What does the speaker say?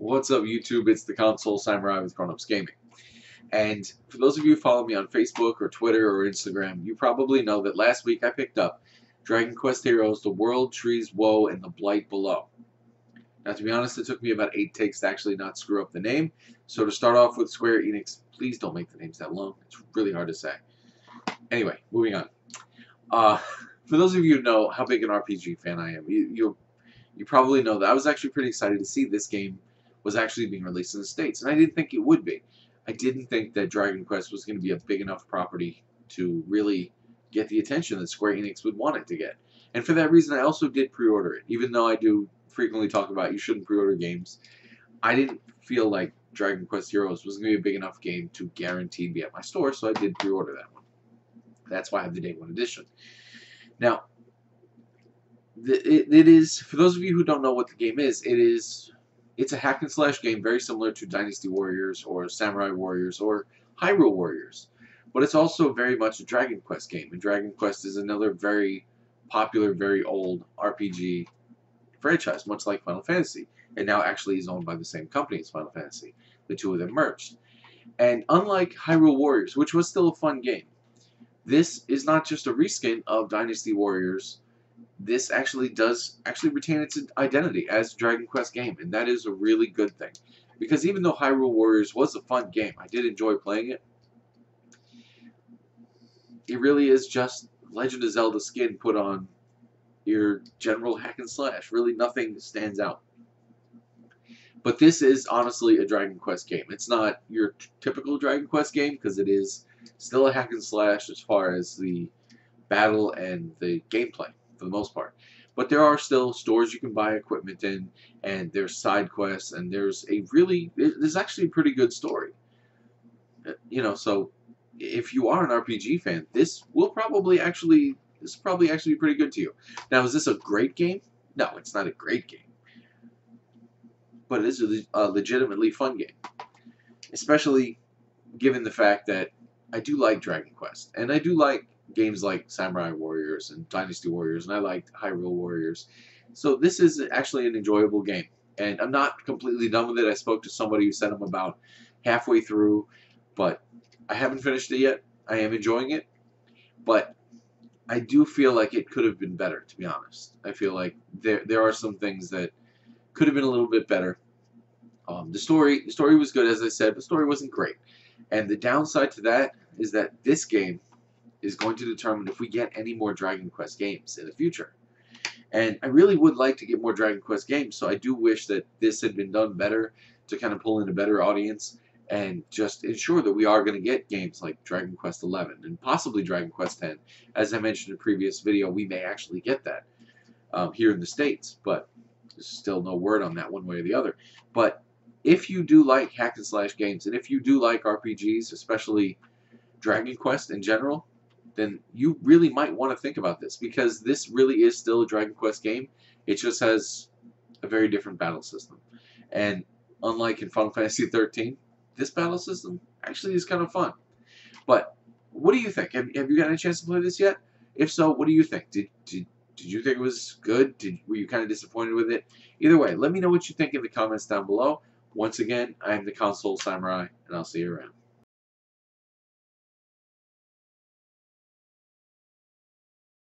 What's up, YouTube? It's the Console Samurai with Grown Ups Gaming. And for those of you who follow me on Facebook or Twitter or Instagram, you probably know that last week I picked up Dragon Quest Heroes, The World, Trees, Woe, and The Blight Below. Now, to be honest, it took me about 8 takes to actually not screw up the name. So to start off with Square Enix, please don't make the names that long. It's really hard to say. Anyway, moving on. For those of you who know how big an RPG fan I am, you probably know that I was actually pretty excited to see this game was actually being released in the States, and I didn't think it would be. I didn't think that Dragon Quest was going to be a big enough property to really get the attention that Square Enix would want it to get. And for that reason, I also did pre-order it. Even though I do frequently talk about you shouldn't pre-order games, I didn't feel like Dragon Quest Heroes was going to be a big enough game to guarantee be at my store, so I did pre-order that one. That's why I have the Day 1 edition. Now, it is, for those of you who don't know what the game is, it's a hack and slash game very similar to Dynasty Warriors or Samurai Warriors or Hyrule Warriors. But it's also very much a Dragon Quest game. And Dragon Quest is another very popular, very old RPG franchise, much like Final Fantasy. And now actually is owned by the same company as Final Fantasy. The two of them merged. And unlike Hyrule Warriors, which was still a fun game, this is not just a reskin of Dynasty Warriors. This actually does retain its identity as a Dragon Quest game, and that is a really good thing. Because even though Hyrule Warriors was a fun game, I did enjoy playing it, it really is just Legend of Zelda skin put on your general hack and slash. Really nothing stands out. But this is honestly a Dragon Quest game. It's not your typical Dragon Quest game, because it is still a hack and slash as far as the battle and the gameplay, for the most part. But there are still stores you can buy equipment in, and there's side quests, and there's actually a pretty good story. You know, so if you are an RPG fan, this will probably actually be pretty good to you. Now, is this a great game? No, it's not a great game. But it is a legitimately fun game. Especially given the fact that I do like Dragon Quest, and I do like games like Samurai Warriors and Dynasty Warriors, and I liked Hyrule Warriors. So this is actually an enjoyable game. And I'm not completely done with it. I spoke to somebody who said I'm about halfway through, but I haven't finished it yet. I am enjoying it, but I do feel like it could have been better, to be honest. I feel like there are some things that could have been a little bit better. The story was good, as I said. The story wasn't great. And the downside to that is that this game is going to determine if we get any more Dragon Quest games in the future. And I really would like to get more Dragon Quest games, so I do wish that this had been done better to kind of pull in a better audience and just ensure that we are going to get games like Dragon Quest 11 and possibly Dragon Quest 10. As I mentioned in a previous video, we may actually get that here in the States, but there's still no word on that one way or the other. But if you do like hack and slash games, and if you do like RPGs, especially Dragon Quest in general, then you really might want to think about this, because this really is still a Dragon Quest game. It just has a very different battle system. And unlike in Final Fantasy 13, this battle system actually is kind of fun. But what do you think? Have you gotten a chance to play this yet? If so, what do you think? Did you think it was good? Were you kind of disappointed with it? Either way, let me know what you think in the comments down below. Once again, I am the Console Samurai, and I'll see you around.